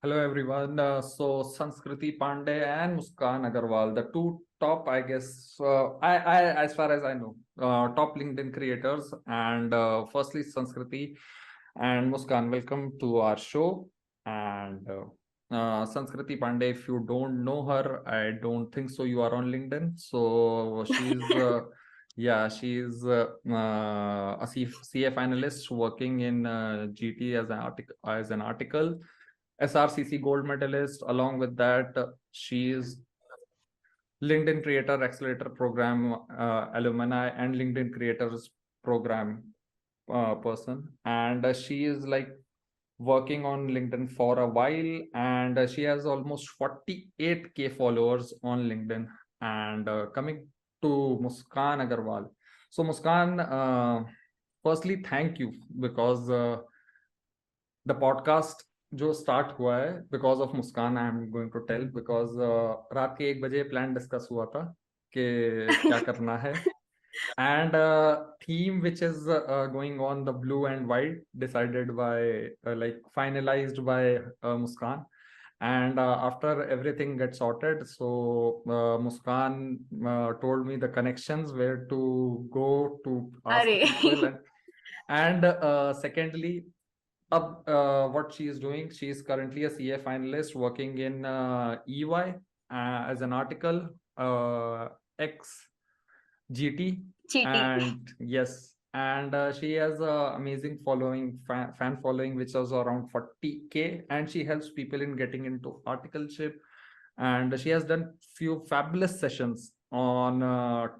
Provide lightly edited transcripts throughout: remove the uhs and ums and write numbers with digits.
Hello everyone. So Sanskriti Pandey and Muskan Agarwal, the two top, I guess, as far as I know, top LinkedIn creators. And firstly, Sanskriti and Muskan, welcome to our show. And Sanskriti Pandey, if you don't know her, I don't think so. You are on LinkedIn, so yeah, she's a CA finalist working in GT as an article. SRCC gold medalist. Along with that, she is LinkedIn Creator Accelerator Program alumni and LinkedIn Creators Program person. And she is like working on LinkedIn for a while, and she has almost 48K followers on LinkedIn. And coming to Muskan Agarwal. So, Muskan, firstly, thank you because the podcast जो start हुआ है because of Muskan I am going to tell because रात के 1 बजे plan discuss हुआ था कि क्या करना है and theme which is going on the blue and white decided by like finalized by Muskan. And after everything gets sorted, so Muskan told me the connections where to go to ask अरे people. And secondly, what she is doing, she is currently a CA finalist working in EY as an article ex GT. चीटी And yes, and she has a amazing following, fan following, which is around 40K, and she helps people in getting into articleship. And she has done few fabulous sessions on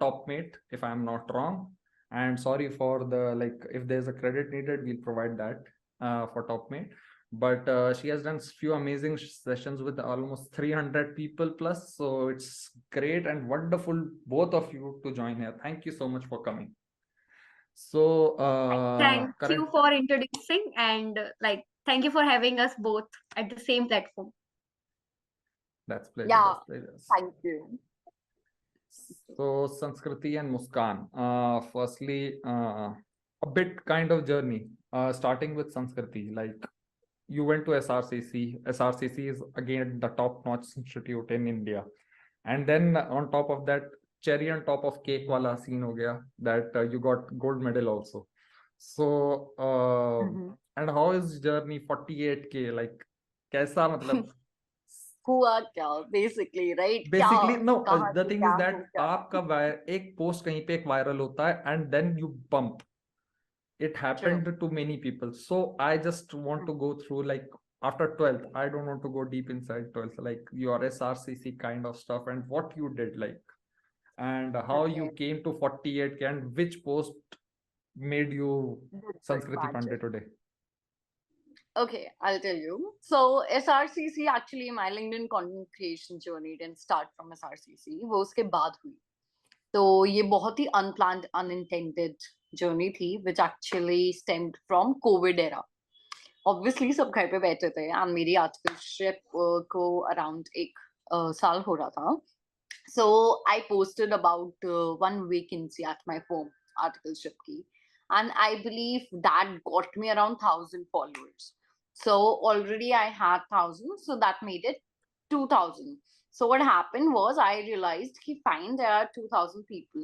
Topmate, if I'm not wrong. And sorry for the, like, if there's a credit needed, we'll provide that for Topmate. But she has done few amazing sessions with almost 300 people plus. So it's great and wonderful, both of you, to join here. Thank you so much for coming. So thank current you for introducing and thank you for having us both at the same platform. That's pleasure. Yeah, That's pleasure. thank you. So Sanskriti and Muskan. Firstly, a bit kind of journey. Starting with Sanskriti, like you went to SRCC. SRCC is again the top-notch institute in India. And then on top of that, cherry on top of cake wala scene ho gaya, that you got gold medal also. So and how is journey 48K, like कैसा मतलब हुआ क्या basically, right? Basically क्या no कहाँ the से thing क्या is हो that क्या आपका एक पोस्ट कहीं पे एक वायरल होता है and then you bump it True. happened to many people. So I just want to go through, like, after 12th, I don't want to go deep inside 12th, like your SRCC kind of stuff and what you did, like, and how Okay. you came to 48K and which post made you That's like Sanskriti Pandey magic. today. Okay, I'll tell you. So SRCC, actually my LinkedIn content creation journey didn't start from SRCC. वो उसके बाद हुई. तो ये बहुत ही unplanned, unintended journey थी, which actually stemmed from COVID era. Obviously सब घर पे बैठे थे and मेरी articleship को around एक साल हो रहा था. So I posted about one vacancy at my firm, articleship की, and I believe that got me around 1,000 followers. So already I had 1,000, so that made it 2,000. So what happened was I realized कि fine, there are 2,000 people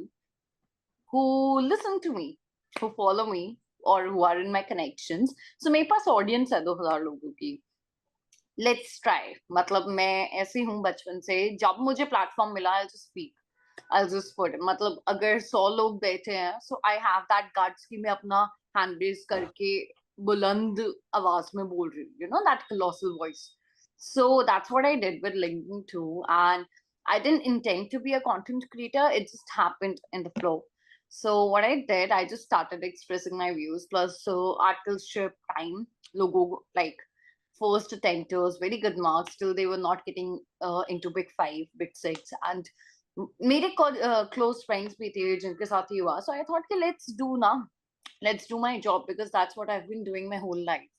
who listen to me, who follow me, or who are in my connections. So मेरे पास audience है 2,000 लोगों की. Let's try. मतलब मैं ऐसी हूँ बचपन से, जब मुझे प्लेटफॉर्म मिला I'll just speak. I'll just put it. मतलब अगर 100 लोग बैठे हैं, so I have that guts कि मैं अपना hand raise करके बुलंद आवाज में बोल रही हूँ, you know, that colossal voice. So that's what I did with LinkedIn too, and I didn't intend to be a content creator. It just happened in the flow. So what I did, I just started expressing my views. Plus, so articleship time, logo, like first attempters, very good marks. Still, they were not getting into big five, big six, and मेरे close friends भी थे जिनके साथ ही हुआ. So I thought कि let's do my job, because that's what I've been doing my whole life.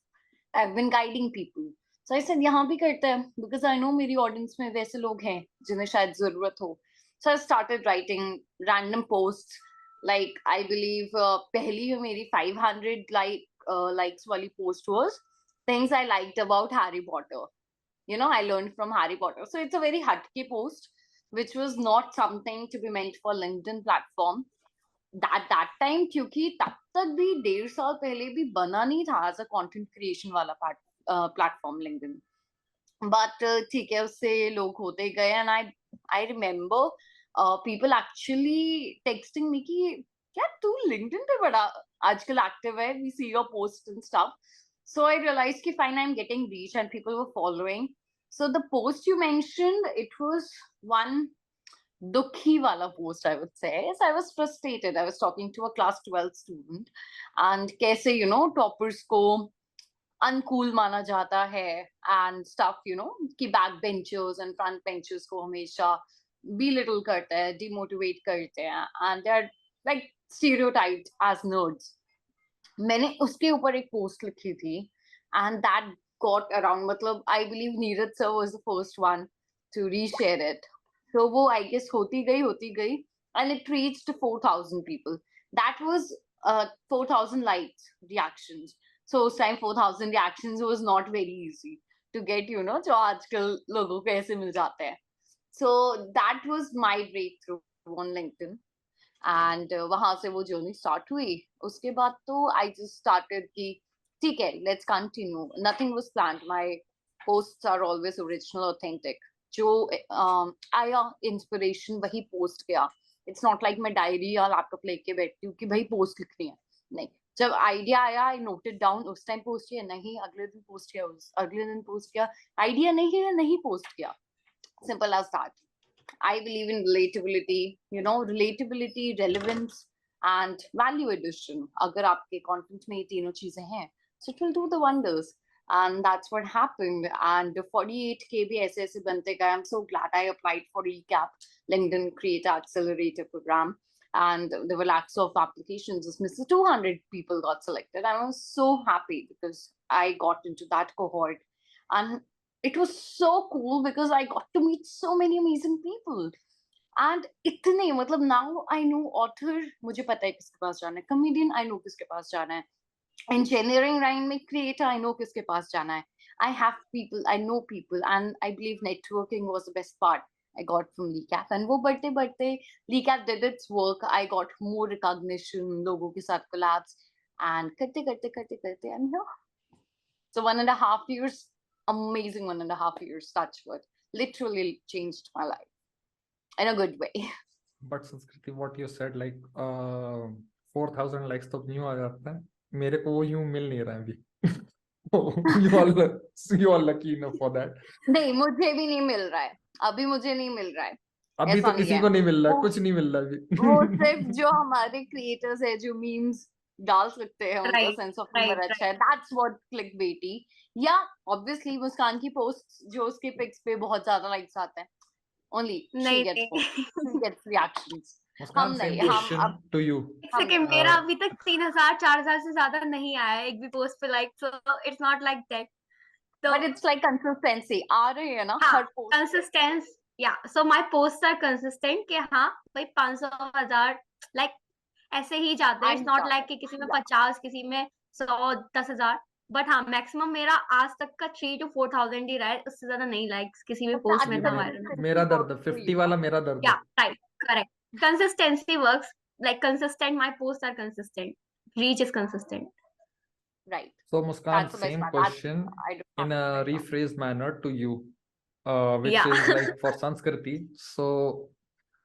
I've been guiding people. So I said यहाँ भी करते हैं, because I know मेरी audience में वैसे लोग हैं जिन्हें शायद जरूरत हो. So I started writing random posts. Like I believe पहली मेरी 500 likes वाली post was things I liked about Harry Potter. you know, I learned from Harry Potter. So it's a very hatke post, which was not something to be meant for LinkedIn platform. That time, क्योंकि तब तक भी 1.5 साल पहले भी बना नहीं था एज अ कंटेंट क्रिएशन वाला प्लेटफॉर्म लिंक्डइन. बट ठीक है, उससे लोग होते गए. And I remember people actually texting me कि यार तू लिंक्डइन पे बड़ा आजकल एक्टिव है, we see your post and stuff. So I realise कि fine, I am getting reach and people were following. So the post you mentioned, it was one dukhi wala post, I would say. Yes, I was frustrated. I was talking to a class 12 student, and kaise, you know, toppers ko uncool माना जाता है and stuff, you know, कि back benchers and front benchers को हमेशा belittle करते हैं, demotivate करते हैं, and they're like stereotyped as nerds. मैंने उसके ऊपर एक पोस्ट लिखी थी and that got around, मतलब I believe Neeraj sir was the first one to reshare it. So वो I guess होती गई and it reached 4,000 people. That was 4,000 likes, reactions. So उस time 4,000 reactions was not very easy to get, you know, जो आजकल लोगों को ऐसे मिल जाते हैं. So that was my breakthrough on LinkedIn. And वहां से वो जर्नी स्टार्ट हुई. उसके बाद तो आई जस्ट स्टार्टेड कि ठीक है, let's continue. Nothing was planned. My posts are always original, authentic. जो आया इंस्पिरेशन वही पोस्ट किया. इट्स नॉट लाइक मैं डायरी या लैपटॉप लेके बैठती हूँ कि भाई पोस्ट लिखनी है. नहीं, जब आइडिया आया आई नोटेड डाउन, उस टाइम पोस्ट किया, नहीं अगले दिन पोस्ट किया, अगले दिन पोस्ट किया. आइडिया नहीं है, नहीं पोस्ट किया. Simple as that. I believe in relatability, you know, relatability, relevance, and value addition. अगर आपके content में ये तीनों चीजें हैं, so it will do the wonders. And that's what happened. And 48K भी ऐसे ऐसे बनते गए. I'm so glad I applied for Recap, LinkedIn Creator Accelerator program. And there were lakhs of applications. Just missed 200 people got selected. I was so happy because I got into that cohort. And it was so cool because I got to meet so many amazing people. And इतने, मतलब now I know author, मुझे पता है किसके पास जाना है. Comedian, I know किसके पास जाना है. Engineering line में creator, I know किसके पास जाना है. I have people, I know people, and I believe networking was the best part I got from Recap. And वो बढ़ते Recap did its work. I got more recognition, लोगों के साथ collabs, and करते I'm here. So 1.5 years, amazing 1.5 years, touch wood, literally changed my life in a good way. But Sanskriti, what you said, like 4,000 likes तो new आ जाता है. मेरे को वो यूं मिल नहीं रहा है अभी. you are lucky enough for that. नहीं, मुझे भी नहीं मिल रहा है अभी. मुझे नहीं मिल रहा है. अभी तो किसी को नहीं मिल रहा है, कुछ नहीं मिल रहा अभी. वो सिर्फ जो हमारे क्रिएटर्स है, जो मीम्स डाल सकते हैं, उनका सेंस ऑफ ह्यूमर अच्छा है. That's what clickbaity. Yeah obviously मुस्कान की पोस्ट जो उसके पिक्स पे बहुत ज्यादा लाइक्स आते हैं, only she gets reactions. Muskan, same question to you. मेरा अभी तक 3,000-4,000 से ज्यादा नहीं आया एक भी पोस्ट पे like. So it's not like that. But it's like consistency. आ रही है ना हर post. Consistency. Yeah, so my posts are consistent कि हाँ भाई 500,000 like ऐसे ही जाते हैं. It's not like कि किसी में 50, किसी में 100, 10,000. बट हाँ मैक्सिमम मेरा आज तक का 3,000 to 4,000 ही रहा है. उससे ज्यादा नहीं लाइक्स किसी भी पोस्ट में वायरल. मेरा दर्द 50 वाला मेरा दर्द. Yeah, right, correct. Consistency works. Like consistent, my posts are consistent. Reach is consistent. Right. So Muskan, same question in a rephrased manner to you, which is like for Sanskriti. So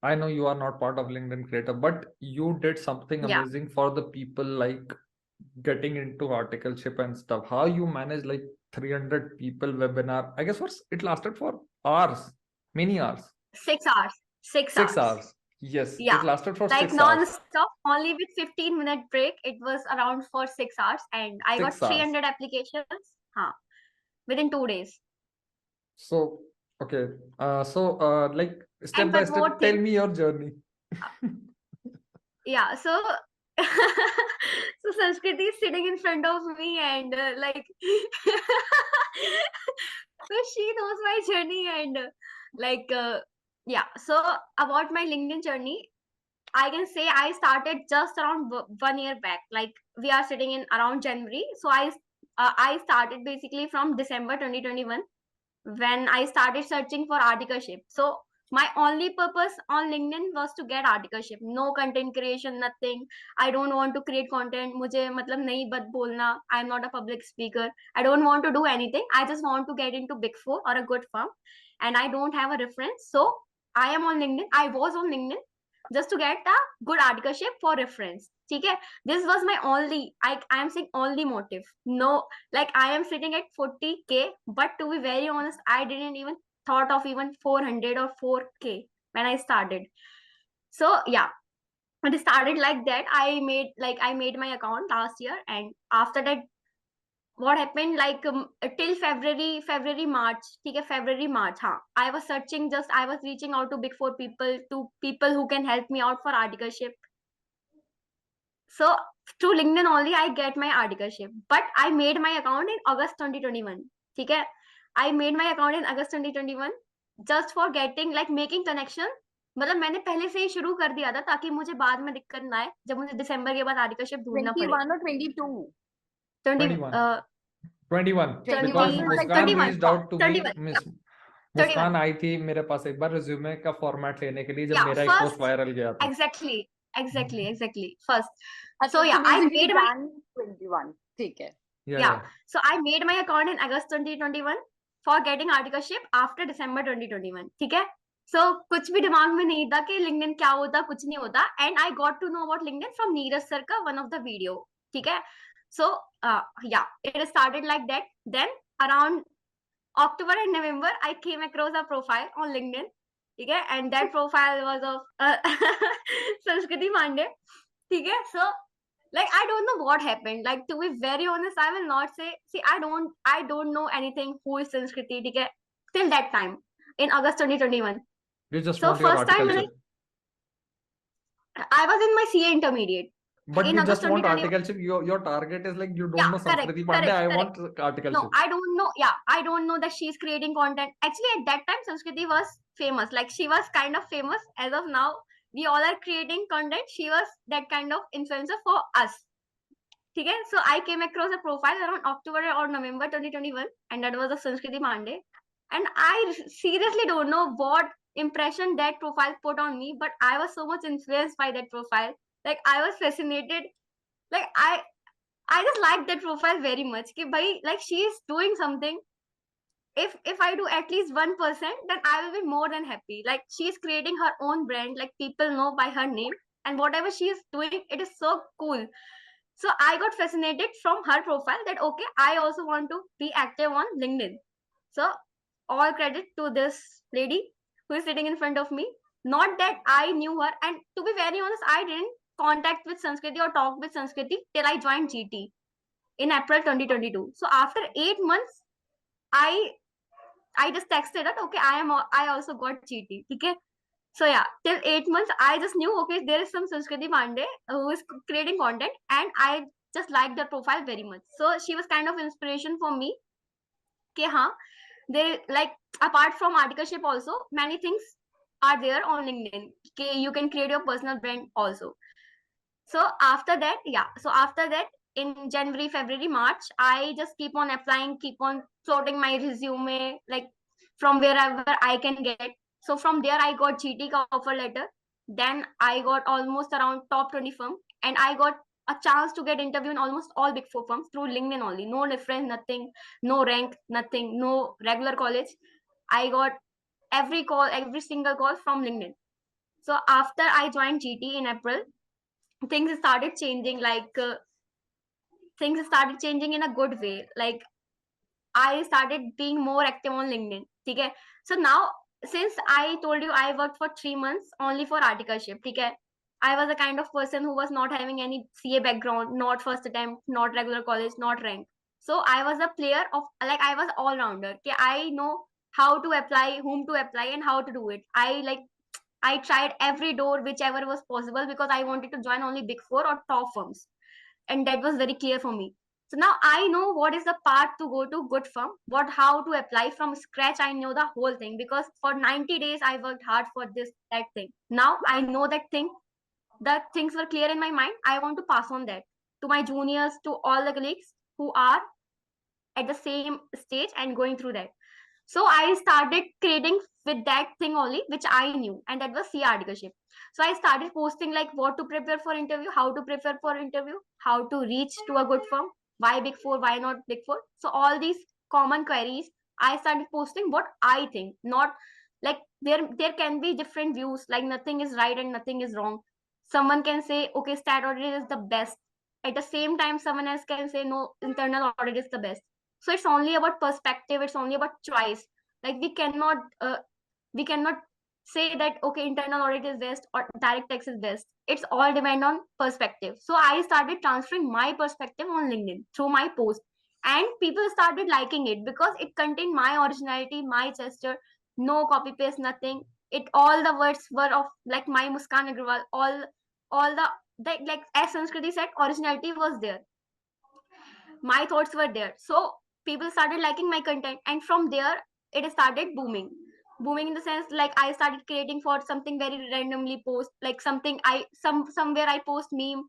I know you are not part of LinkedIn Creator, but you did something amazing for the people, like getting into articleship and stuff. How you manage like 300 people webinar? I guess it lasted for hours, many hours. 6 hours. 6 hours. Yes, yeah. It lasted for like 6 hours. non-stop, only with 15-minute break. It was around for 6 hours, and I got 300 applications within 2 days. So okay, like step by step, tell me your journey. Yeah, so so Sanskriti is sitting in front of me, and like so she knows my journey, and like yeah. So about my LinkedIn journey, I can say I started just around 1 year back. Like we are sitting in around January, so I started basically from December 2021. when I started searching for articleship. So my only purpose on LinkedIn was to get articleship. No content creation, nothing. I don't want to create content. मुझे मतलब नहीं बत बोलना. I'm not a public speaker. I don't want to do anything. I just want to get into Big Four or a good firm, and I don't have a reference. So I am on LinkedIn. I was on LinkedIn just to get a good articleship for reference. ठीक है? This was my only. I am saying only motive. No, like I am sitting at 40K, but to be very honest, I didn't even thought of even 400 or 4K when I started. So yeah, it started like that. I made my account last year, and after that, what happened, like till February March, okay, February March, I was searching, just I was reaching out to Big Four people, to people who can help me out for articleship. So through LinkedIn only I get my articleship, but I made my account in August 2021. Okay, I made my account in August 2021 just for getting like making connection. मतलब मैंने पहले से ही शुरू कर दिया था ताकि मुझे बाद में दिक्कत ना आए जब मुझे दिसंबर के बाद आर्टिकलशिप ढूंढना पड़े. 21 or 22? 21. 21 because 21 like Muskan 21, reached out to me. 21, Miss 31. मुस्कान आई थी मेरे पास एक बार रिज्यूमे का फॉर्मेट लेने के लिए जब Yeah, मेरा एक first- पोस्ट वायरल गया था. Exactly. First, अच्छा, so yeah, I basically made my Jan 21. ठीक है. yeah. So I made my account in August 2021 for getting articleship after December 2021. ठीक है? So कुछ भी दिमाग में नहीं था कि LinkedIn क्या होता, कुछ नहीं होता. And I got to know about LinkedIn from Neeraj sir का one of the video. ठीक है? So yeah, it started like that. Then around October and November, I came across a profile on LinkedIn. ठीक है? And that profile was of Sanskriti Pandey. ठीक है? So like I don't know what happened. Like to be very honest, I will not say. See, I don't know anything who is Sanskriti. ठीक है? Till that time in August 2021. You just So want your first time when articleship. I was in my CA intermediate. But in you August just want 2021. articleship. Your target is like you don't Yeah, know correct, Sanskriti Pandey. I correct. want articleship. No, I don't know. Yeah, I don't know that she's creating content. Actually, at that time, Sanskriti was famous. Like she was kind of famous. As of now, we all are creating content. She was that kind of influencer for us. Okay, so I came across a profile around October or November 2021, and that was of Sanskriti Pandey. And I seriously don't know what impression that profile put on me, but I was so much influenced by that profile. Like I was fascinated. Like I just like that profile very much. Ki bhai, like she is doing something. If I do at least 1%, then I will be more than happy. Like she is creating her own brand. Like people know by her name, and whatever she is doing, it is so cool. So I got fascinated from her profile that okay, I also want to be active on LinkedIn. So all credit to this lady who is sitting in front of me. Not that I knew her, and to be very honest, I didn't contact with Sanskriti or talk with Sanskriti till I joined GT in April 2022. So after 8 months, I just texted her, okay, I also got GT. Okay. So yeah, till 8 months, I just knew, okay, there is some Sanskriti Pandey who is creating content, and I just liked her profile very much. So she was kind of inspiration for me. Okay, they like apart from articleship also, many things are there on LinkedIn. Okay, you can create your personal brand also. So after that, in January, February, March, I just keep on applying, keep on floating my resume, like from wherever I can get. So from there, I got GT ka offer letter. Then I got almost around top 20 firm, and I got a chance to get interview in almost all Big Four firms through LinkedIn only. No reference, nothing, no rank, nothing, no regular college. I got every single call from LinkedIn. So after I joined GT in April, things started changing. Things started changing in a good way. Like I started being more active on LinkedIn. Okay? So now, since I told you I worked for 3 months only for articleship, okay? I was a kind of person who was not having any CA background, not first attempt, not regular college, not rank. So I was a player of, like I was all rounder. Okay? I know how to apply, whom to apply, and how to do it. I tried every door whichever was possible because I wanted to join only Big Four or top firms, and that was very clear for me. So now I know what is the path to go to good firm, how to apply from scratch. I know the whole thing because for 90 days I worked hard for that thing. Now I know that thing. The things were clear in my mind. I want to pass on that to my juniors, to all the colleagues who are at the same stage and going through that. So I started creating with that thing only, which I knew, and that was CA articleship. So I started posting like what to prepare for interview, how to prepare for interview, how to reach to a good firm, why Big Four, why not Big Four. So all these common queries, I started posting what I think, not like there can be different views, like nothing is right and nothing is wrong. Someone can say, okay, stat audit is the best. At the same time, someone else can say, no, internal audit is the best. So it's only about perspective, it's only about choice. Like we cannot say that okay, internal audit is best or direct tax is best. It's all depend on perspective. So I started transferring my perspective on LinkedIn through my post, and people started liking it because it contained my originality, my gesture, no copy paste, nothing. It all the words were of like my Muskan Agrawal, all the like as Sanskriti said, originality was there, my thoughts were there. So people started liking my content, and from there it started booming in the sense like I started creating for something very randomly post, like something somewhere I post meme,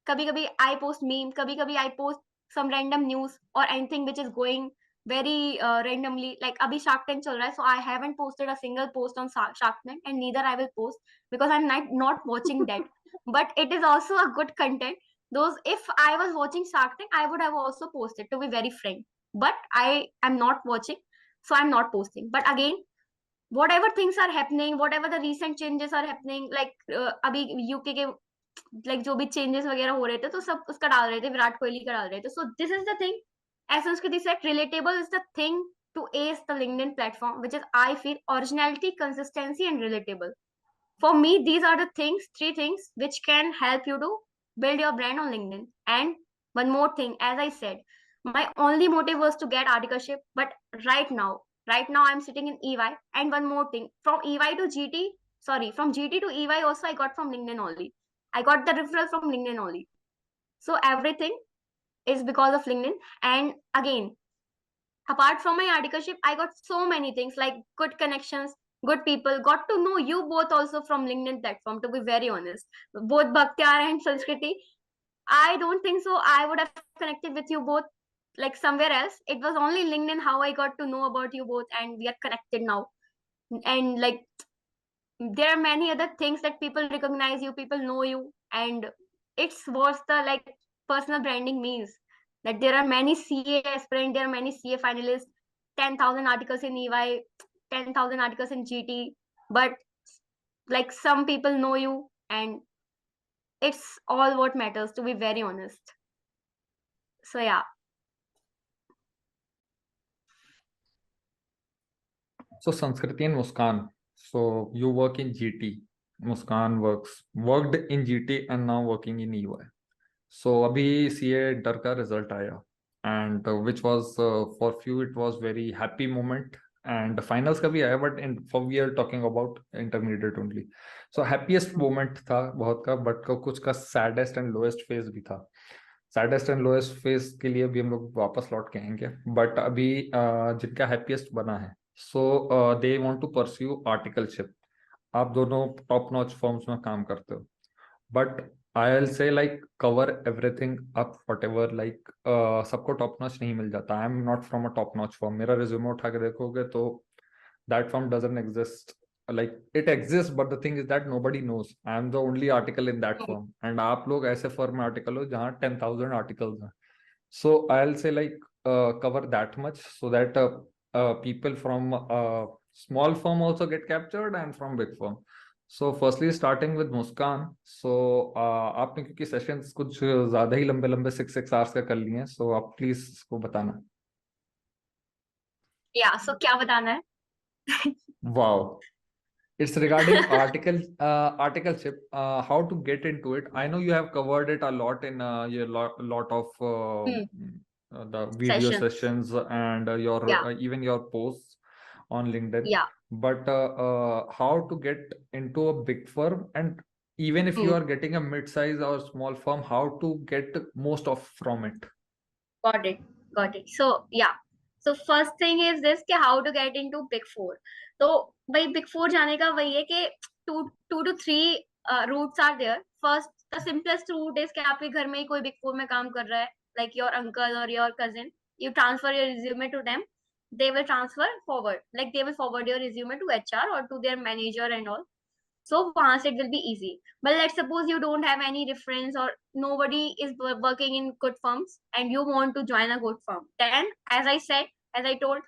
kabhi kabhi I post meme, kabhi I post some random news or anything which is going very randomly. Like abhi Shark Tank chal raha hai, so I haven't posted a single post on Shark Tank, and neither I will post because I'm not watching that. But it is also a good content. Those, if I was watching Shark Tank, I would have also posted, to be very frank. But I am not watching, so I'm not posting. But again, whatever things are happening, whatever the recent changes are happening, like अभी UK के like जो भी changes वगैरह हो रहे थे, तो सब उसका डाल रहे थे, विराट कोहली का डाल रहे थे. So this is the thing. As Sanskrit said, relatable is the thing to ace the LinkedIn platform, which is I feel originality, consistency, and relatable. For me, these are the things, three things, which can help you to build your brand on LinkedIn. And one more thing, as I said, my only motive was to get articleship. But right now I'm sitting in EY. And one more thing, from EY to GT, sorry, from GT to EY also I got from LinkedIn only. I got the referral from LinkedIn only. So everything is because of LinkedIn. And again, apart from my articleship, I got so many things like good connections, good people. Got to know you both also from LinkedIn platform, to be very honest. Both Bakhtiyar and Sanskriti. I don't think so I would have connected with you both like somewhere else. It was only LinkedIn how I got to know about you both, and we are connected now. And like there are many other things that people recognize you, people know you, and it's what the like personal branding means. That there are many CA aspirants, there are many CA finalists, 10,000 articles in EY, 10,000 articles in GT, but like some people know you, and it's all what matters, to be very honest. So yeah. So Sanskriti and Muskan. So you work in GT. Muskan worked in GT and now working in EY. So अभी CA डर का result आया, and which was for few it was very happy moment, and finals का भी आया, but for we are talking about intermediate only. So happiest moment था बहुत का, but कुछ का saddest and lowest phase भी था. सैडेस्ट एंड लोएस्ट फेज के लिए भी हम लोग वापस लौट के आएंगे, बट अभी जिनका हैप्पीएस्ट बना है, so they want to pursue articleship. आप दोनों टॉप नॉच फर्म्स में काम करते हो, but I will say like cover everything up whatever, like सबको टॉप नॉच नहीं मिल जाता. I am not from a top notch firm. मेरा रिज्यूमे उठा के देखोगे तो that firm doesn't exist. Like it exists, but the thing is that nobody knows. I am the only article in that firm, and आप लोग ऐसे firm में article हो जहाँ 10,000 articles हैं. So I'll say like cover that much so that people from small firm also get captured and from big firm. So firstly starting with Muskan. So आपने क्योंकि sessions कुछ ज़्यादा ही लंबे 6 hours का कर लिए हैं, so आप please इसको बताना. Yeah, so क्या बताना है? Wow. It's regarding articleship, how to get into it. I know you have covered it a lot in your lot of the video sessions and your even your posts on LinkedIn. Yeah. But how to get into a big firm, and even if you are getting a mid-size or small firm, how to get most of from it. Got it. So yeah. So first thing is this कि how to get into Big Four. तो भाई Big Four जाने का वही है कि two to three routes are there. First, the simplest route is कि आपके घर में ही कोई Big Four में काम कर रहा है, like your uncle or your cousin. You transfer your resume to them. they will transfer forward, like they will forward your resume to HR or to their manager and all. So once it will be easy. But let's suppose you don't have any reference or nobody is working in good firms and you want to join a good firm. Then, as I told,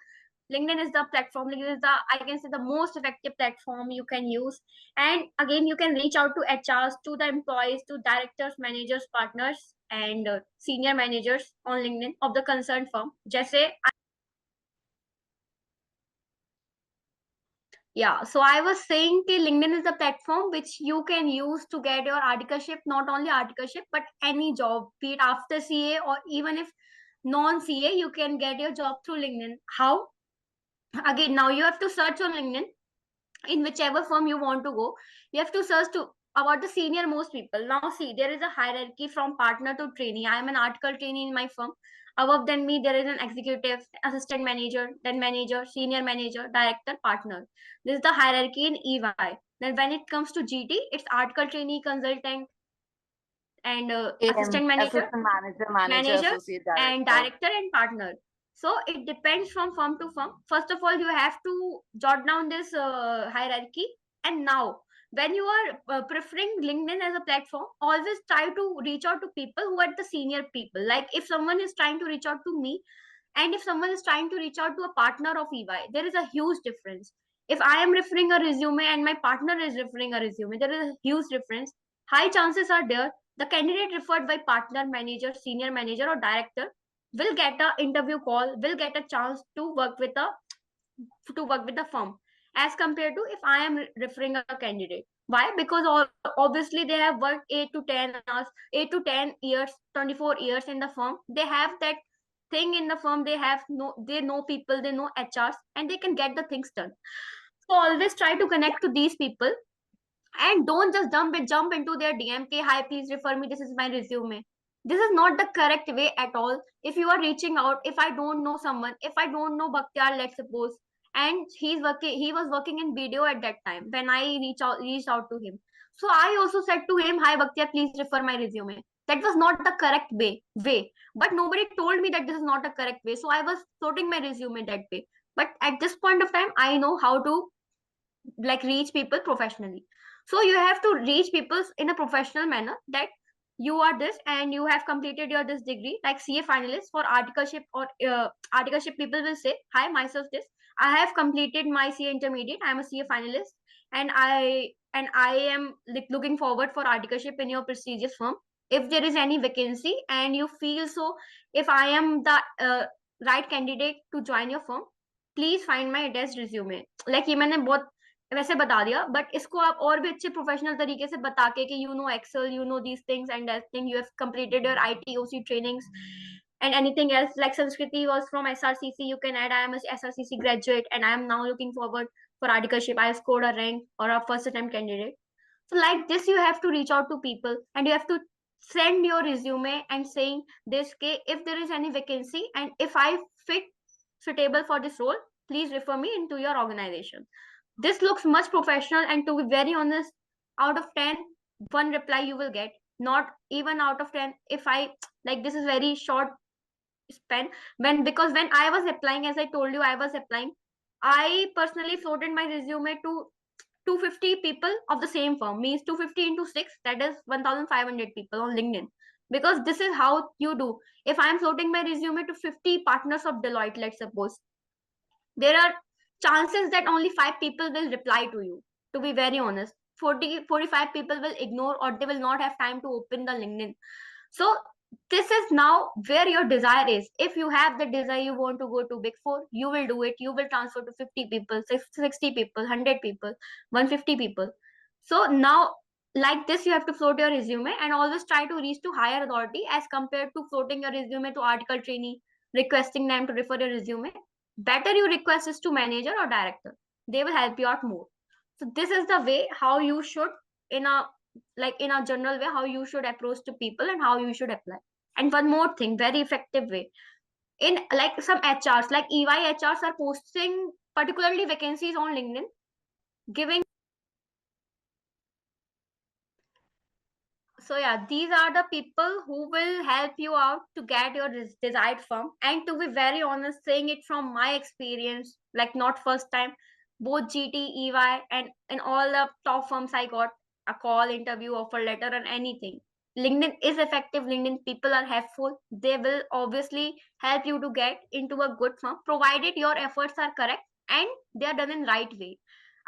LinkedIn is the platform. LinkedIn is the, I can say, the most effective platform you can use. And again, you can reach out to HRs, to the employees, to directors, managers, partners, and senior managers on LinkedIn of the concerned firm. जैसे yeah, so I was saying that LinkedIn is the platform which you can use to get your articleship, not only articleship, but any job, be it after CA or even if non-CA, you can get your job through LinkedIn. How? Again, now you have to search on LinkedIn in whichever firm you want to go. You have to search to about the senior most people. Now see, there is a hierarchy from partner to trainee. I am an article trainee in my firm. Above than me, there is an executive, assistant manager, then manager, senior manager, director, partner. This is the hierarchy in EY. Then when it comes to GT, it's article trainee, consultant, and assistant manager, assistant manager, manager, associate director. and director and partner. So it depends from firm to firm. First of all, you have to jot down this hierarchy. And now, when you are preferring LinkedIn as a platform, always try to reach out to people who are the senior people. Like if someone is trying to reach out to me, and if someone is trying to reach out to a partner of EY, there is a huge difference. If I am referring a resume and my partner is referring a resume, there is a huge difference. High chances are there the candidate referred by partner, manager, senior manager, or director will get an interview call, will get a chance to work with the firm, as compared to if I am referring a candidate. Why? Because obviously they have worked 8 to 10 hours, 8 to 10 years, 24 years in the firm. They have that thing in the firm. They know people, they know HRs, and they can get the things done. So always try to connect to these people and don't just jump into their DM. Okay, hi, please refer me. This is my resume. This is not the correct way at all. If you are reaching out, if I don't know someone, if I don't know Bakhtiyar, let's suppose, and he was working in video at that time when I reached out to him. So I also said to him, hi Bakhtiyar, please refer my resume. That was not the correct way. But nobody told me that this is not a correct way. So I was floating my resume that way. But at this point of time, I know how to like reach people professionally. So you have to reach people in a professional manner that you are this and you have completed your this degree, like CA finalist for articleship or articleship. People will say, hi, myself this, I have completed my CA intermediate, I am a CA finalist, and I am like looking forward for articleship in your prestigious firm. If there is any vacancy and you feel so, if I am the right candidate to join your firm, please find my attached resume. Like ये मैंने बहुत वैसे बता दिया, but इसको आप और भी अच्छे प्रोफेशनल तरीके से बता के कि you know excel, you know these things and that thing, you have completed your ITOC trainings and anything else. Like Sanskriti was from SRCC, you can add I am a SRCC graduate and I am now looking forward for articleship. I scored a rank or a first attempt candidate. So like this, you have to reach out to people and you have to send your resume and saying this, if there is any vacancy and if I suitable for this role, please refer me into your organization. This looks much professional, and to be very honest, out of 10, one reply you will get. Not even out of 10. If I like, this is very short span. Because when I was applying, as I told you, I was applying, I personally floated my resume to 250 people of the same firm. Means 250 into 6, that is 1,500 people on LinkedIn. Because this is how you do. If I'm floating my resume to 50 partners of Deloitte, let's suppose, there are chances that only 5 people will reply to you. To be very honest, 45 people will ignore, or they will not have time to open the LinkedIn. So this is now where your desire is. If you have the desire, you want to go to Big Four, you will do it. You will transfer to 50 people, 60 people, 100 people, 150 people. So now, like this, you have to float your resume and always try to reach to higher authority as compared to floating your resume to article trainee, requesting them to refer your resume. Better you request is to manager or director. They will help you out more. So this is the way how you should, in a general way, how you should approach to people and how you should apply. And one more thing, very effective way, in like some HRs, like EY HRs are posting particularly vacancies on LinkedIn, giving So yeah, these are the people who will help you out to get your desired firm. And to be very honest, saying it from my experience, like not first time, both GT, EY, and in all the top firms, I got a call, interview, offer letter, and anything. LinkedIn is effective. LinkedIn people are helpful. They will obviously help you to get into a good firm, provided your efforts are correct and they are done in right way.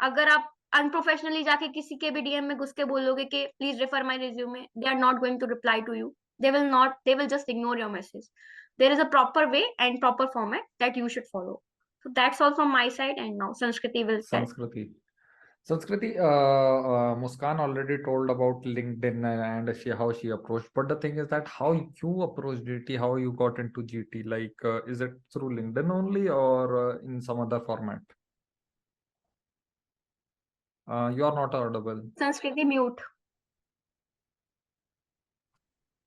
अगर आप unprofessionally जाके किसी के भी DM में घुस के बोलोगे कि please refer my resume, they are not going to reply to you. They will just ignore your message. There is a proper way and proper format that you should follow. So that's all from my side, and now Sanskriti will tell. Sanskriti, Muskan already told about LinkedIn and how she approached. But the thing is that how you approached GT, how you got into GT, like is it through LinkedIn only or in some other format? You are not audible. Sanskriti, mute.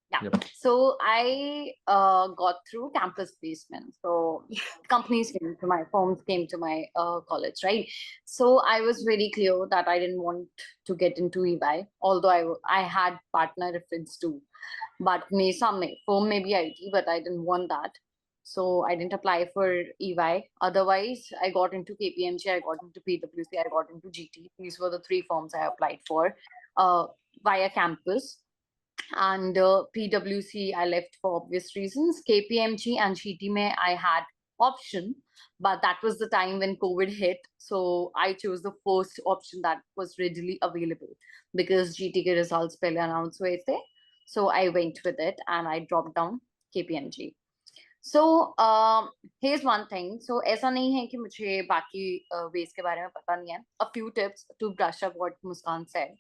Yeah. Yep. So I got through campus placement. So companies came to my firms, came to my college, right? So I was very clear that I didn't want to get into EY, although I had partner reference too. But me some firm maybe IT, but I didn't want that. So I didn't apply for EY. Otherwise, I got into KPMG, I got into PwC, I got into GT. These were the three firms I applied for via campus. And PwC I left for obvious reasons. KPMG and GT mein I had option, but that was the time when COVID hit, so I chose the first option that was readily available because GT ke results pehle announce hue the. So I went with it and I dropped down KPMG. So here's one thing. So ऐसा नहीं है कि मुझे बाकी ways के बारे में पता नहीं है. A few tips to brush up what Muskan said.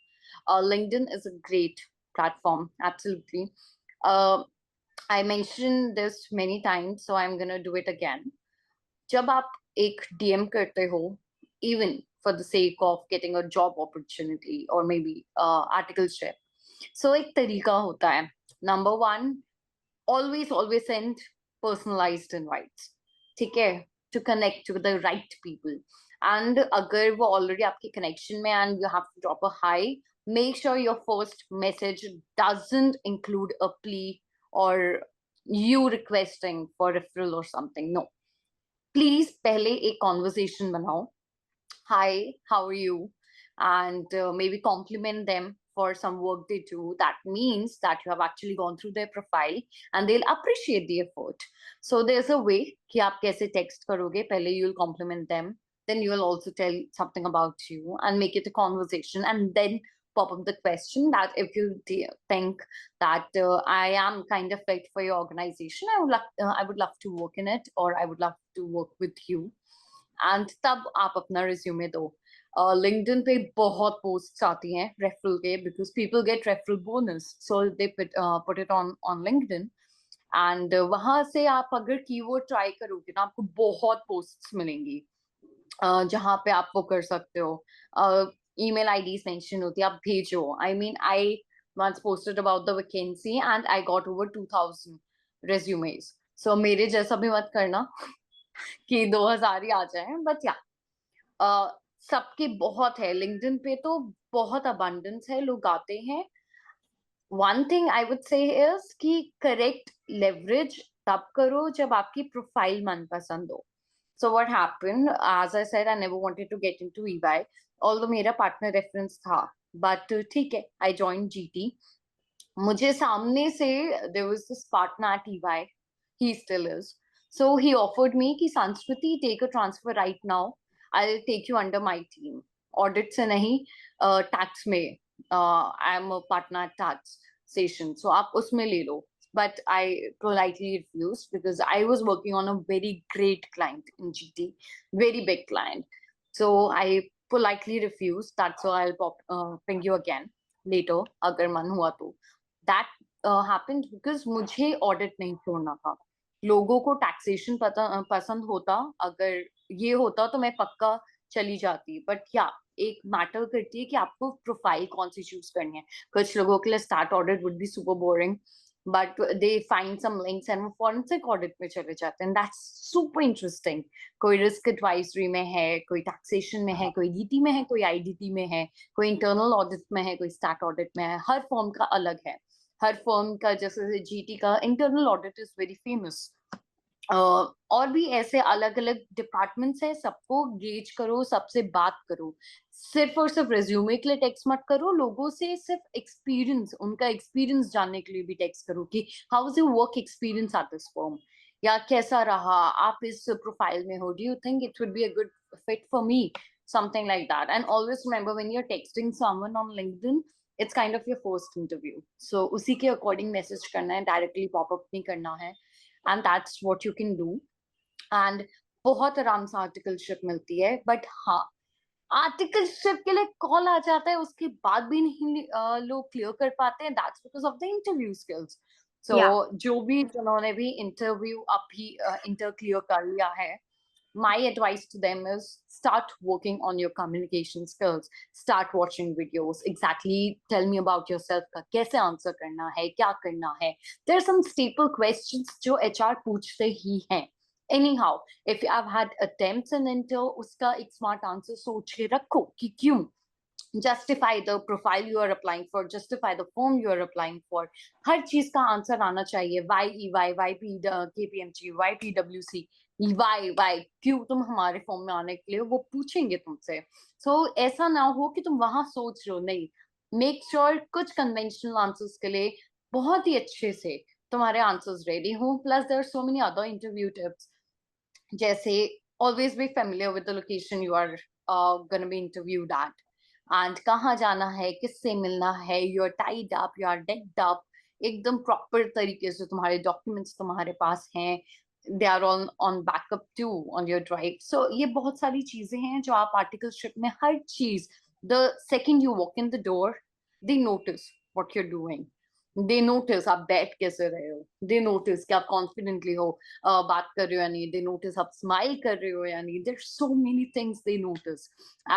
LinkedIn is a great platform, absolutely. I mentioned this many times, so I'm gonna do it again. जब आप एक DM करते हो, even for the sake of getting a job opportunity or maybe articleship, so एक तरीका होता है. Number one, always send personalized invites. ठीक है? To connect to the right people. And अगर वो already आपके connection में and you have to drop a hi, make sure your first message doesn't include a plea or you requesting for referral or something. No. Please पहले एक conversation बनाओ. Hi, how are you? And maybe compliment them for some work they do. That means that you have actually gone through their profile and they'll appreciate the effort. So there's a way कि आप कैसे text करोगे. पहले you'll compliment them, then you will also tell something about you and make it a conversation, and then pop up the question that if you think that I am kind of fit for your organization, I would love to work in it, or I would love to work with you. And तब आप अपना resume दो. LinkedIn पे बहुत posts आती हैं referral के, because people get referral bonus, so they put it on LinkedIn. And वहां से आप अगर keyword try करोगे ना, आपको बहुत posts मिलेंगी जहाँ पे आप वो कर सकते हो. Email IDs mention होती है, आप भेजो. I mean, I once posted about the vacancy and I got over 2000 resumes. So मेरे जैसा भी मत करना कि 2000 ही आ जाए. बट या सबकी बहुत है. लिंक्डइन पे तो बहुत अबंडेंस है, लोग आते हैं. One thing I would say is कि करेक्ट लेवरेज तब करो जब आपकी प्रोफाइल मनपसंद हो. So what happened, as I said, I never wanted to get into EY, although मेरा पार्टनर रेफरेंस था. बट ठीक है, आई जॉइन जीटी. मुझे सामने से there was this partner at EY, he still is. So he offered me कि Sanskriti, take a transfer right now. I'll take you under my team. Audit से नहीं, tax में. I am a partner at taxation, so आप उसमें ले लो. But I politely refused because I was working on a very great client in GT, very big client. So I politely refused. That's why I'll ping you again later अगर मन हुआ तो. That happened because मुझे audit नहीं छोड़ना था. लोगों को टैक्सेशन पसंद होता, अगर ये होता तो मैं पक्का चली जाती. बट या एक मैटर करती है कि आपको प्रोफाइल कौन सी चूज करनी है. कुछ लोगों के लिए start audit would be super boring, but they find some links and वो forensic audit में चले जाते हैं. That's super interesting. कोई risk advisory में है, कोई taxation में है, कोई DT में है, कोई IDT में है, कोई internal audit में है, कोई stat audit में है. हर firm का अलग है. हर firm का जैसे GT का internal audit is very famous. और भी ऐसे अलग अलग डिपार्टमेंट्स है, सबको गेज करो, सबसे बात करो. सिर्फ और सिर्फ रेज्यूमे के लिए टेक्स्ट मत करो, लोगों से सिर्फ एक्सपीरियंस, उनका एक्सपीरियंस जानने के लिए भी टेक्स्ट करो कि how is your work experience at this firm, या कैसा रहा आप इस प्रोफाइल में हो, do you think it would be a good fit for me, something like that. And always remember when you are texting someone on LinkedIn, it's kind of your first interview. So उसी के according message करना है, directly popup नहीं करना है. And that's what you can do. And बहुत आराम से आर्टिकलशिप मिलती है. बट हाँ, आर्टिकलशिप के लिए कॉल आ जाता है, उसके बाद भी नहीं लोग क्लियर कर पाते हैं. That's because of the interview skills. So जो भी जिन्होंने भी इंटरव्यू अभी इंटर क्लियर कर लिया है, my advice to them is start working on your communication skills, start watching videos, exactly tell me about yourself का कैसे आंसर करना है, क्या करना है. There are some staple questions जो HR पूछते ही हैं. Anyhow, if you have had attempts in inter, उसका एक smart answer सोच के रखो कि क्यों. Justify the profile you are applying for, justify the firm you are applying for. हर चीज का आंसर आना चाहिए. Why EY, why KPMG, why PwC, why क्यों तुम हमारे फॉर्म में आने के लिए, वो पूछेंगे तुमसे. So ऐसा ना हो कि तुम वहां सोच रहे हो. नहीं, मेक श्योर कुछ कन्वेंशनल आंसर्स के लिए बहुत ही अच्छे से तुम्हारे आंसर्स रेडी हो. Plus there are so many other interview tips, जैसे always be familiar with the location you are gonna be interviewed at, and कहाँ जाना है, किससे मिलना है, you are tied up, you are decked up, एकदम proper तरीके से तुम्हारे documents तुम्हारे पास हैं, they are all on backup too on your drive. So ये बहुत सारी चीजें हैं जो आप articleship में हर चीज, the second you walk in the door, they notice what you're doing. They notice आप बैठ कैसे रहे हो, they notice कि आप confidently हो, बात कर रहे हो या नहीं, they notice आप smile कर रहे हो या नहीं. There's so many things they notice.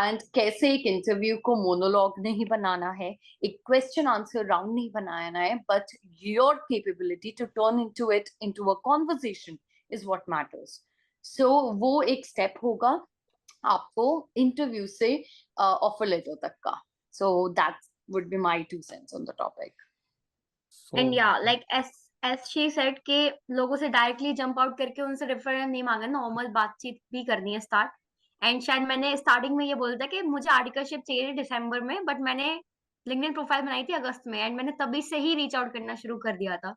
And कैसे एक interview को monologue नहीं बनाना है, एक question answer round नहीं बनाना है, but your capability to turn into it into a conversation is what matters. So वो एक step होगा आपको interview से offer letter तक का. So that would be my 2 cents on the topic. And yeah, like as she said कि लोगों से डायरेक्टली जंप आउट करके उनसे रेफरेंस नहीं मांगना, नॉर्मल बातचीत भी करनी है स्टार्ट. एंड शायद मैंने स्टार्टिंग में ये बोला था कि मुझे आर्टिकलशिप चाहिए दिसंबर में, बट मैंने लिंक्डइन प्रोफाइल बनाई थी अगस्त में, एंड मैंने तभी से ही रीच आउट करना शुरू कर दिया था.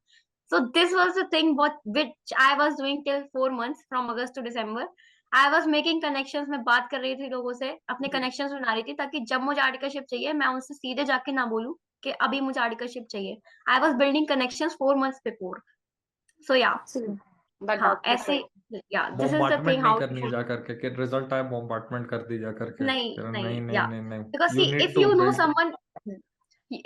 So this was the thing which I was doing till 4 months from August to December. I was making connections, मैं बात कर रही थी लोगों से, अपने कनेक्शंस बना रही थी, ताकि जब मुझे आर्टिकलशिप चाहिए मैं उनसे सीधे जाके ना बोलूं कि अभी मुझे आर्टिकलशिप चाहिए. I was building connections 4 months before. So yeah. हाँ, ऐसे yeah, this is the thing how नहीं करनी जा करके कि रिजल्ट आए बॉम्बार्डमेंट कर दी जा करके. नहीं, नहीं. because see, if you know someone,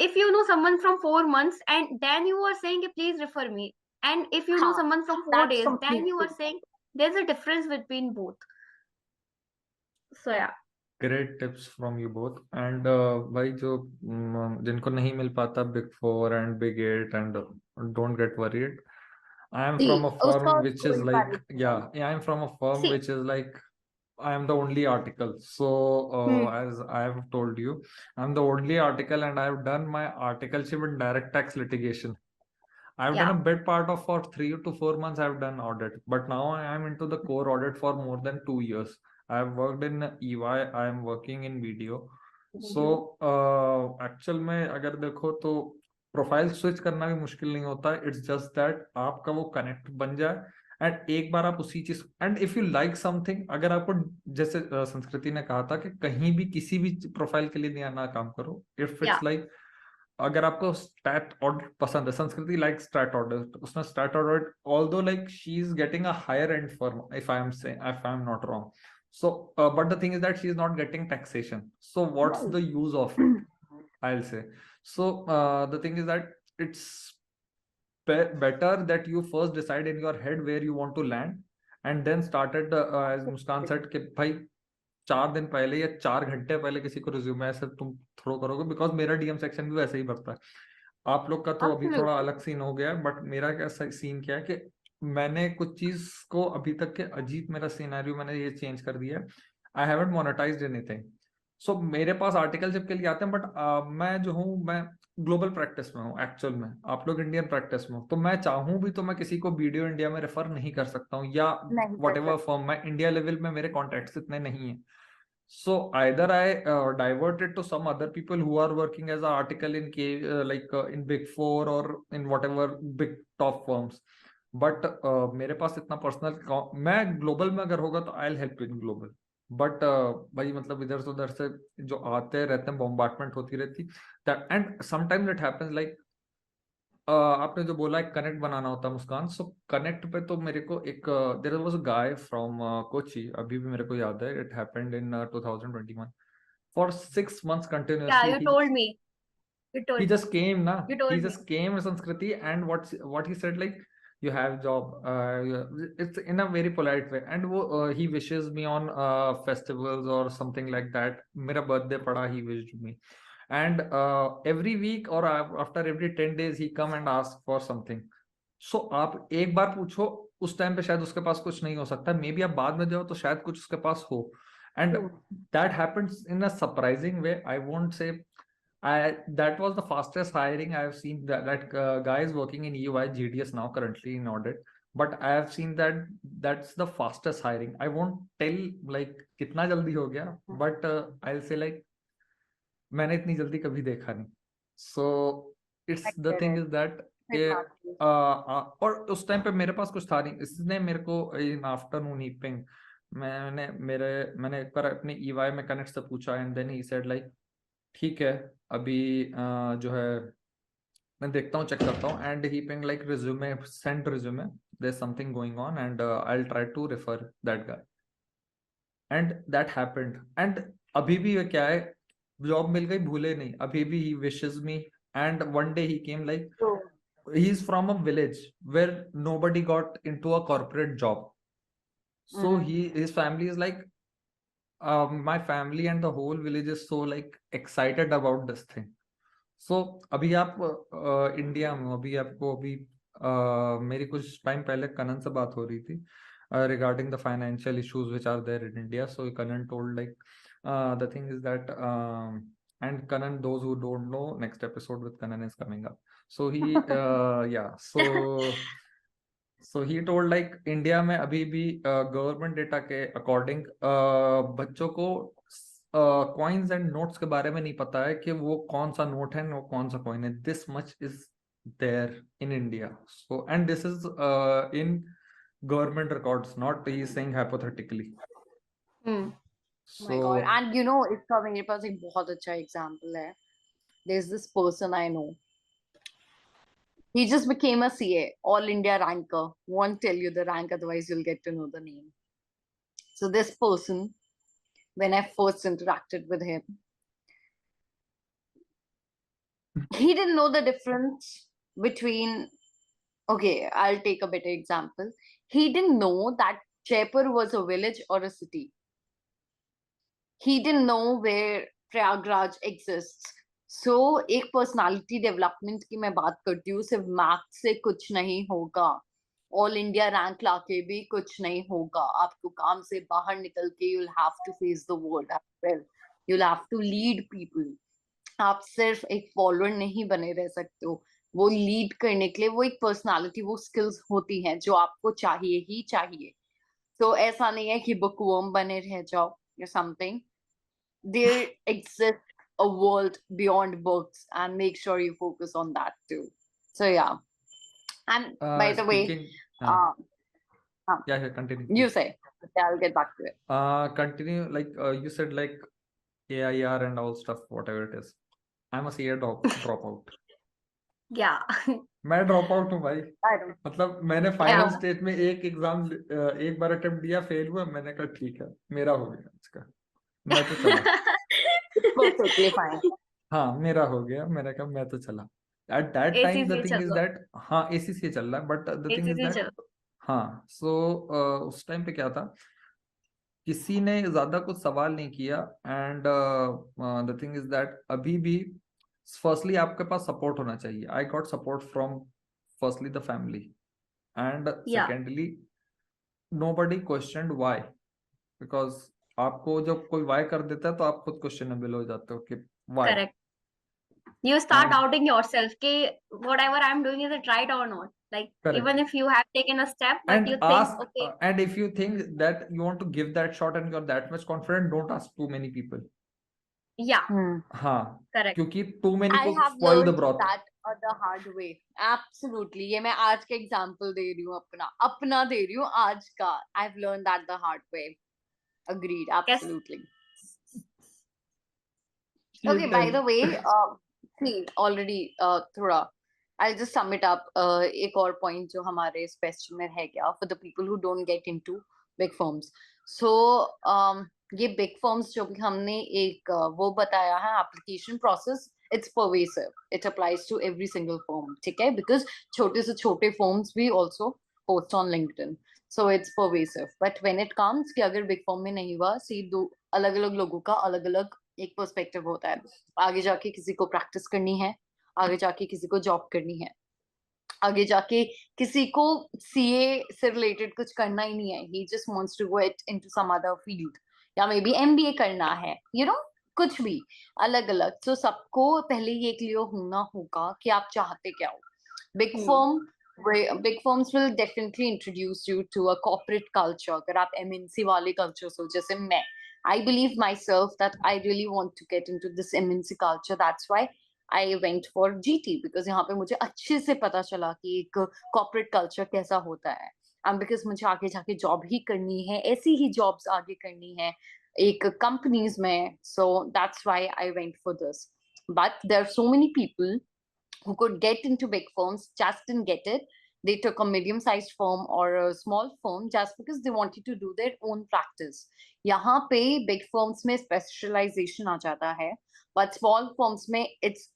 if you know someone from 4 months and then you are saying please refer me, and if you know someone from 4 days, then you are saying there's a difference between both. So yeah. Great tips from you both. And भाई जो जिनको नहीं मिल पाता Big 4 and Big 8, and don't get worried. I am from a firm which is like, I am from a firm which is like, I am the only article. So as I have told you, I'm the only article, and I have done my articleship in direct tax litigation. I've done a bit part of for 3 to 4 months. I've done audit, but now I am into the core audit for more than 2 years. I've worked in EY. I am working in video. So actual में अगर देखो तो profile switch करना भी मुश्किल नहीं होता है. इट्स जस्ट दैट आपका वो कनेक्ट बन जाए, एंड एक बार आप उसी चीज, and if you like something, अगर आपको जैसे संस्कृति ने कहा था कि कहीं भी किसी भी प्रोफाइल के लिए ना काम करो. इफ इट्स लाइक अगर आपको स्टैट ऑडिट पसंद है, संस्कृति लाइक स्टैट ऑडिट, उसने stat audit although like she is getting a higher end firm, if I am not wrong. So but the thing is that she is not getting taxation, so what's the use of it, I'll say. So the thing is that it's better that you first decide in your head where you want to land, and then started as Muskan said कि भाई 4 दिन पहले या 4 घंटे पहले किसी को resume ऐसे तुम थ्रो करोगे, बिकॉज मेरा डीएम सेक्शन भी वैसे ही भरता है. आप लोग का तो अभी थोड़ा Absolutely. अलग सीन हो गया है, बट मेरा क्या सीन क्या है कि मैंने कुछ चीज को अभी तक के अजीब, मेरा सिनेरियो मैंने ये चेंज कर दिया है। I haven't monetised anything. So मेरे पास आर्टिकलशिप के लिए आते हैं, बट मैं जो हूँ, मैं ग्लोबल प्रैक्टिस में हूँ एक्चुअल में। आप लोग इंडियन प्रैक्टिस में हो, तो मैं चाहूँ भी तो मैं किसी को वीडियो इंडिया में रेफर नहीं कर सकता हूँ, या नहीं वट कर एवर सकते। फॉर्म, मैं इंडिया लेवल में मेरे कॉन्टेक्ट्स इतने नहीं है। So either I divert it to some other people who are working as an article in in Big Four or in whatever big top firms. But मेरे पास इतना personal, मैं global में अगर होगा तो I will help in global. But भाई मतलब इधर से उधर से जो आते रहते हैं, बॉम्बार्डमेंट होती रहती, and sometimes it happens like आपने जो बोला एक कनेक्ट बनाना होता है मुस्कान। सो कनेक्ट पे तो मेरे को एक there was a guy from Kochi, अभी भी मेरे को याद है, it happened in 2021 for 6 months Yeah, continuously. you told me. You He told me. just came na, You he told me. just came Sanskriti, and what he said, like, you have job, it's in a very polite way, and he wishes me on festivals or something like that. Mera birthday pada, he wished me, and every week or after every 10 days he come and ask for something. So आप एक बार पूछो, उस time पे शायद उसके पास कुछ नहीं हो सकता, मे बी आप बाद में जाओ तो शायद कुछ उसके पास हो, and that happens in a surprising way. I won't say that was the fastest hiring I have seen. That guy is working in EY GDS now currently in audit, but I have seen that that's the fastest hiring. I won't tell like कितना जल्दी हो गया, but I'll say like मैंने इतनी जल्दी कभी देखा नहीं. So it's I the get thing it. is that कि Exactly. और उस टाइम पे मेरे पास कुछ था नहीं. इसने मेरे को इन आफ्टरनून ईपिंग, मैंने एक बार अपने EY में कनेक्ट से पूछा, and then he said like ठीक है, अभी जो है मैं देखता हूँ, चेक करता हूँ, and he ping like resume, send resume, there is something going on and I will try to refer that guy, and that happened. And अभी भी क्या है, जॉब मिल गई भूले नहीं, अभी भी he wishes me. And one day he came like, True. he is from a village where nobody got into a corporate job. So his family is like, my family and the whole village is so like excited about this thing. So अभी आप India में, अभी आपको अभी मेरी कुछ time पहले कनन से बात हो रही थी regarding the financial issues which are there in India. So Kanan told like the thing is that and Kanan, those who don't know, next episode with Kanan is coming up. So he yeah, so he told like India में अभी भी government data के according बच्चों को coins and notes के बारे में नहीं पता है कि वो कौन सा नोट है, वो कौन सा कॉइन है. This much is there in India. So and this is in government records, not he saying hypothetically. Oh my God. And you know, इसका मेरे पास एक बहुत अच्छा एग्जांपल है. There's this person I know. He just became a CA, All India ranker. Won't tell you the rank, otherwise you'll get to know the name. So this person, when I first interacted with him, he didn't know the difference between, okay, I'll take a better example. He didn't know that Jaipur was a village or a city. He didn't know where Prayagraj exists. So एक personality development की मैं बात करती हूँ, सिर्फ maths से कुछ नहीं होगा, ऑल इंडिया रैंक लाके भी कुछ नहीं होगा. आपको काम से बाहर निकल के you'll have to face the world as well. You'll have to lead people. आप सिर्फ एक फॉलोअर नहीं बने रह सकते हो. वो लीड करने के लिए वो एक पर्सनालिटी, वो स्किल्स होती हैं जो आपको चाहिए ही चाहिए. तो ऐसा नहीं है कि बुकवर्म बने रह जाओ या something. There exists a world beyond books, and make sure you focus on that too. So yeah. And by the way, speaking yeah, continue you please. say, okay, I'll get back to it. Continue, like you said like AIR and all stuff, whatever it is. I'm a CA dropout. Yeah. मैं drop out हूँ भाई. I don't. मतलब मैंने final stage में एक exam एक बार attempt दिया, fail हुआ, मैंने कहा ठीक है, मेरा हो गया इसका, मैं तो चला. It's perfectly fine. हाँ मेरा हो गया, मैंने कहा मैं तो चला. At that time the ACC thing is चलो. दैट, हाँ ACC चल रहा है, but the thing is ACC that, चलो. हाँ सो उस टाइम पे क्या था, किसी ने ज्यादा कुछ सवाल नहीं किया. And the thing is that अभी भी फर्स्टली आपके पास सपोर्ट होना चाहिए. I got support from firstly the family, and Yeah. Secondly nobody questioned why, because आपको जब कोई why कर देता है तो आप खुद क्वेश्चनेबल हो जाते हो कि why. Correct. You start And doubting yourself कि whatever I'm doing, is it right or not? Like correct. even if you have taken a step, but And you think, ask, okay, and if you think that you want to give that shot and you're that much confident, don't ask too many people. yeah, हाँ, correct. क्योंकि too many I could have spoil the learned broth. that the hard way. Absolutely. ये मैं आज का example दे रही हूँ, अपना दे रही हूँ आज का. I've learned that the hard way. Agreed. Absolutely. Okay, by the way, see, already थोड़ा I'll just sum it up. एक और point जो हमारे इस question में है क्या, for the people who don't get into big firms. So ये big firms जो भी हमने एक वो बताया है application process, it's pervasive. It applies to every single firm, ठीक है? Because छोटे से छोटे firms भी also post on LinkedIn. So it's pervasive. But when it comes कि अगर big firm में नहीं हुआ, see दो अलग-अलग लोगों का अलग-अलग एक पर्सपेक्टिव होता है. आगे जाके किसी को प्रैक्टिस करनी है, आगे जाके किसी को जॉब करनी है, आगे जाके किसी को सीए से रिलेटेड कुछ करना ही नहीं है. He just wants to go into some other field, या मे बी एमबीए करना है, यू नो, कुछ भी अलग अलग. तो सबको पहले ये क्लियर होना होगा कि आप चाहते क्या हो. Big firm big firms will definitely introduce you to a corporate culture. अगर आप MNC वाले culture हो, जैसे मैं, I believe myself that I really want to get into this MNC culture. That's why I went for GT, because यहाँ पे मुझे अच्छे से पता चला कि एक corporate culture कैसा होता है. And because मुझे आगे जाके जॉब ही करनी है, ऐसी ही जॉब्स आगे करनी है एक कंपनीज में. So that's why I went for this. But there are so many people who could get into big firms just didn't get it. They took a medium-sized firm or a small firm just because they wanted to do their own practice. यहाँ पे big firms में specialization आ जाता है, but small firms में it's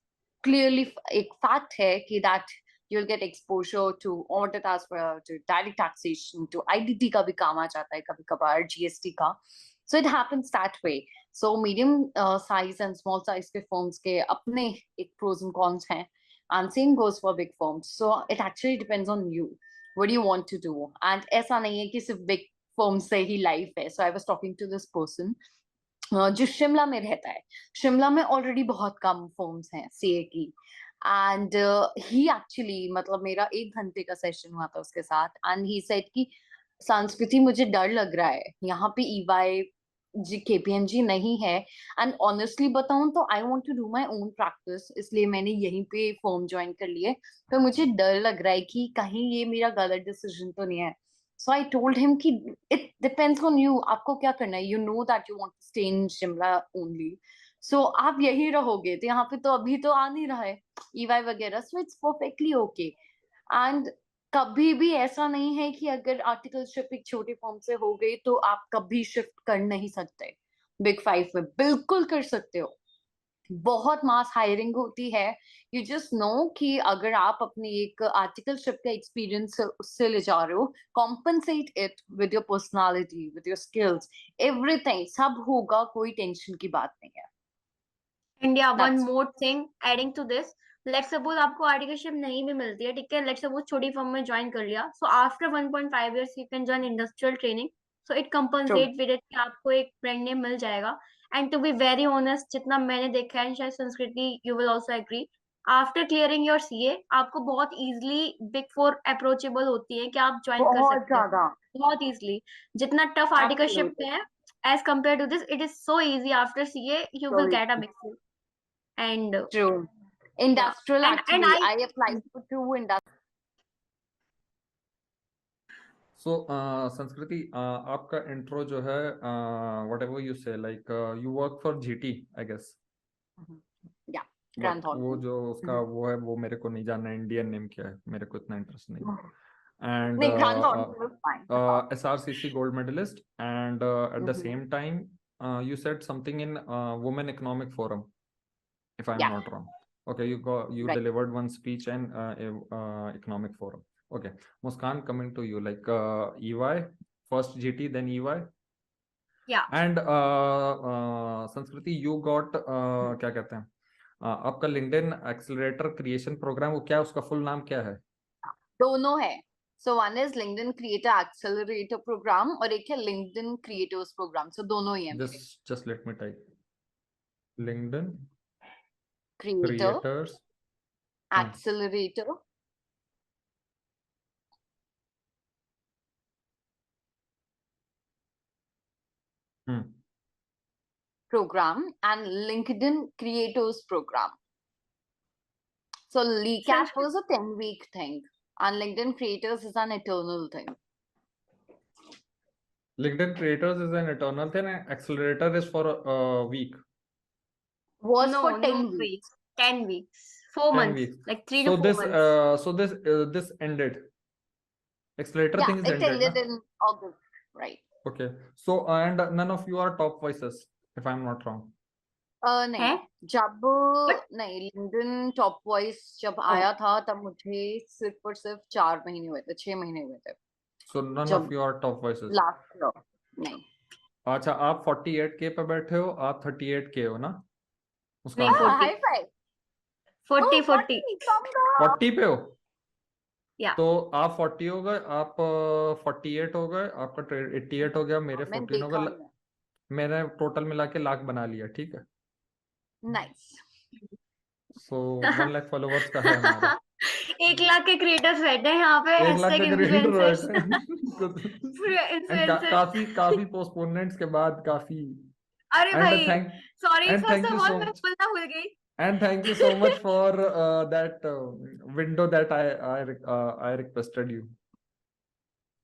clearly एक fact है कि that you'll get exposure to audit as well, to direct taxation, to IDT का भी काम आ जाता है कभी कभार, GST का. So it happens that way. So medium size and small size के firms के अपने एक pros and cons हैं. And same goes for big firms. So it actually depends on you. What do you want to do? And ऐसा नहीं है कि सिर्फ big firms से ही life है. So I was talking to this person जो शिमला में रहता है. शिमला में already बहुत कम firms हैं CA की. And he actually, मतलब मेरा 1 घंटे का सेशन हुआ था उसके साथ. And he said कि संस्कृति मुझे डर लग रहा है, यहाँ पे EY KPMG नहीं है. एंड ऑनेस्टली बताऊं तो I want to do my own practice, इसलिए मैंने यहीं पे फर्म ज्वाइन कर लिए. तो मुझे डर लग रहा है कि कहीं ये मेरा गलत डिसीजन तो नहीं है. सो आई टोल्ड हिम कि इट डिपेंड्स ऑन यू, आपको क्या करना है. You know that you want to stay in Shimla only, so आप यही रहोगे. तो यहाँ पे तो अभी तो आ नहीं रहा है EY वगैरह. So it's perfectly okay. And कभी भी ऐसा नहीं है कि अगर आर्टिकलशिप एक छोटी फॉर्म से हो गई तो आप कभी शिफ्ट कर नहीं सकते. बिग 5 में बिल्कुल कर सकते हो. बहुत मास हायरिंग होती है. यू जस्ट नो कि अगर आप अपनी एक आर्टिकलशिप का एक्सपीरियंस उससे ले जा रहे हो, compensate it with your personality, with your skills, everything, सब होगा, कोई टेंशन की बात नहीं है. And yeah, one That's more thing adding to this, let's suppose आपको आर्टिकलशिप नहीं भी मिलती है, ठीक है, let's suppose छोटी फर्म में ज्वाइन कर लिया, so after 1.5 years you can join industrial training, so it true. compensate with it कि आपको एक ब्रांड नेम मिल जाएगा. And to be very honest, जितना मैंने देखा है, शायद संस्कृति you will also agree, after clearing your CA आपको बहुत easily Big 4 approachable होती है कि आप ज्वाइन कर बहुत सकते हो ज्यादा. बहुत easily. जितना टफ आर्टिकलशिप Absolutely. में है as compared to this, it is so easy. After CA you will So get a mix. And true. yeah, Industrial, and actually, I applied for 2 industrial. So Sanskriti, आपका intro जो है, whatever you say, like you work for GT, I guess. Yeah, But Grand Hall. वो जो उसका वो है, वो मेरे को नहीं जानना है इंडियन नेम क्या है, मेरे को इतना इंटरेस्ट नहीं है. And नहीं, Grand Hall was fine. SRCC gold medalist, and at the same time you said something in Women Economic Forum, if I'm Yeah. not wrong. Okay, you Right. delivered one speech in Economic Forum. Okay, Muskan, coming to you, like EY, first GT, then EY. yeah, And Sanskriti, you got क्या कहते हैं, आपका LinkedIn accelerator creation programme, वो क्या है, उसका full नाम क्या है? दोनों है। So one is LinkedIn creator accelerator program और एक है लिंक्डइन क्रिएटर्स प्रोग्राम। सो दोनों ही है मेरे। Just let me type LinkedIn creator creators accelerator program and LinkedIn Creators program. So LeCap was a 10-week thing and LinkedIn Creators is an eternal thing. LinkedIn Creators is an eternal thing and Accelerator is for a week. Was No, for 10 no weeks. weeks. 10 weeks. 4 10 months. weeks. Like 3 So to 4 this months. this ended. Accelerator Yeah, thing is it ended, ended na? in August, right? Okay. So and none of you are top voices, if I'm not wrong. नहीं है? जब नहीं LinkedIn top voice जब आया था तब मुझे सिर्फ और सिर्फ 4 महीने हुए थे, 6 महीने हुए थे। So none जब of you are top voices. Last year नहीं। अच्छा, आप 48K पे बैठे हो, आप 38K हो ना? उसका नहीं, मतलब 40. High five 40, 40. 40 पे हो? Yeah. तो आप 40 हो गए, आप 48 हो गए, आपका 88 हो गया, मेरे मैंने 14 हो देखा गए, मैंने टोटल मिला के लाख बना लिया, ठीक है? नाइस। सो 1 लाख फॉलोवर्स का है हमारा। 1 लाख के क्रिएटर्स बैठे हैं यहाँ पे, 1 लाख hashtag के क्रिएटर influencers. बैठे एंड Influencers. काफी पोस्टपोनमेंट्स के बाद काफी अरे एंड भाई, thank sorry, and first thank of you all, सो मैं मच बोलना भूल गई. And thank you so much for that window that I requested you.